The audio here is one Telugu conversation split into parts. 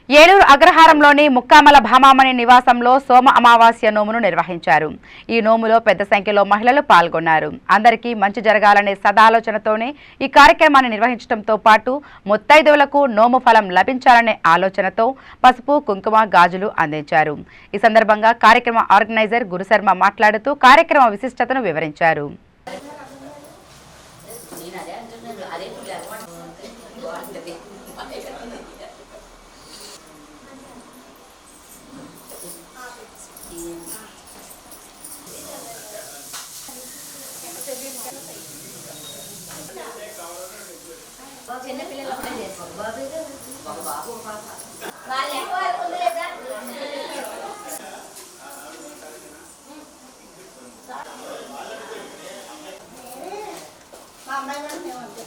ఏలూరు అగ్రహారంలోని ముక్కామల భామామణి నివాసంలో సోమ అమావాస్య నోమును నిర్వహించారు. ఈ నోములో పెద్ద సంఖ్యలో మహిళలు పాల్గొన్నారు. అందరికీ మంచి జరగాలనే సదాలోచనతోనే ఈ కార్యక్రమాన్ని నిర్వహించడంతో పాటు ముత్తైదువులకు నోము ఫలం లభించాలనే ఆలోచనతో పసుపు, కుంకుమ, గాజులు అందించారు. ఈ సందర్భంగా కార్యక్రమ ఆర్గనైజర్ గురుశర్మ మాట్లాడుతూ కార్యక్రమ విశిష్టతను వివరించారు. చిన్న పిల్లలు అప్పుడే చేసుకోండి బాబు బాబు పాప మా అమ్మాయి కూడా మేము అంతే.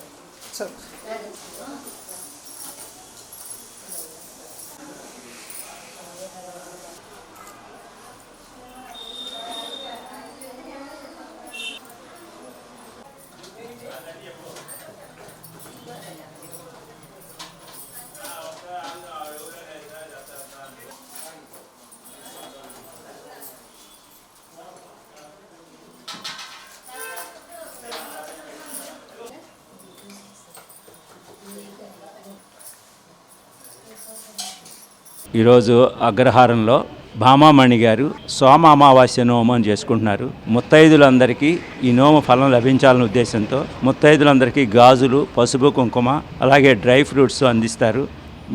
ఈరోజు అగ్రహారంలో భామామణి గారు సోమ అమావాస్య నోమం చేసుకుంటున్నారు. ముత్తైదులందరికీ ఈ నోమ ఫలం లభించాలనే ఉద్దేశంతో ముత్తైదులందరికీ గాజులు, పసుపు, కుంకుమ అలాగే డ్రై ఫ్రూట్స్ అందిస్తారు.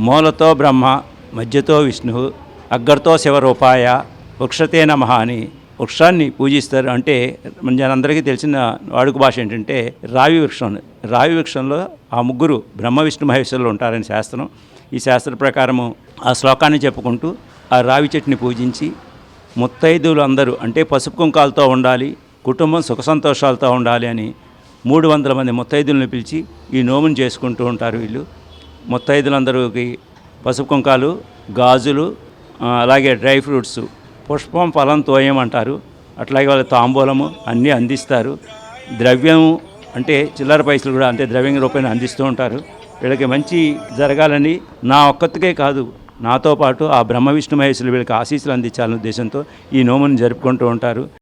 మూలతో బ్రహ్మ, మధ్యతో విష్ణువు, అగ్గర్తో శివరూపాయ, వృక్షతే నమః అని వృక్షాన్ని పూజిస్తారు. అంటే మనందరికీ తెలిసిన వాడుక భాష ఏంటంటే రావి వృక్షం. రావి వృక్షంలో ఆ ముగ్గురు బ్రహ్మ, విష్ణు, మహేశ్వరులు ఉంటారని శాస్త్రం. ఈ శాస్త్ర ప్రకారము ఆ శ్లోకాన్ని చెప్పుకుంటూ ఆ రావి చెట్టుని పూజించి ముత్తైదువులు అందరూ అంటే పసుపు కుంకాలతో ఉండాలి, కుటుంబం సుఖ సంతోషాలతో ఉండాలి అని 300 మంది ముత్తైదులను పిలిచి ఈ నోమును చేసుకుంటూ ఉంటారు. వీళ్ళు ముత్తైదులందరికీ పసుపు కుంకాలు, గాజులు, అలాగే డ్రై ఫ్రూట్స్, పుష్పం, ఫలం, తోయం అంటారు. అట్లాగే వాళ్ళ తాంబూలము అన్నీ అందిస్తారు. ద్రవ్యము అంటే చిల్లర పైసలు కూడా అంటే ద్రవ్యం రూపాయలు అందిస్తూ ఉంటారు. వీళ్ళకి మంచి జరగాలని నా ఒక్కతికే కాదు, నాతో పాటు ఆ బ్రహ్మ, విష్ణు, మహేశ్వరులు వీళ్ళకి ఆశీస్సులు అందించాలనే ఉద్దేశంతో ఈ నోమును జరుపుకుంటూ ఉంటారు.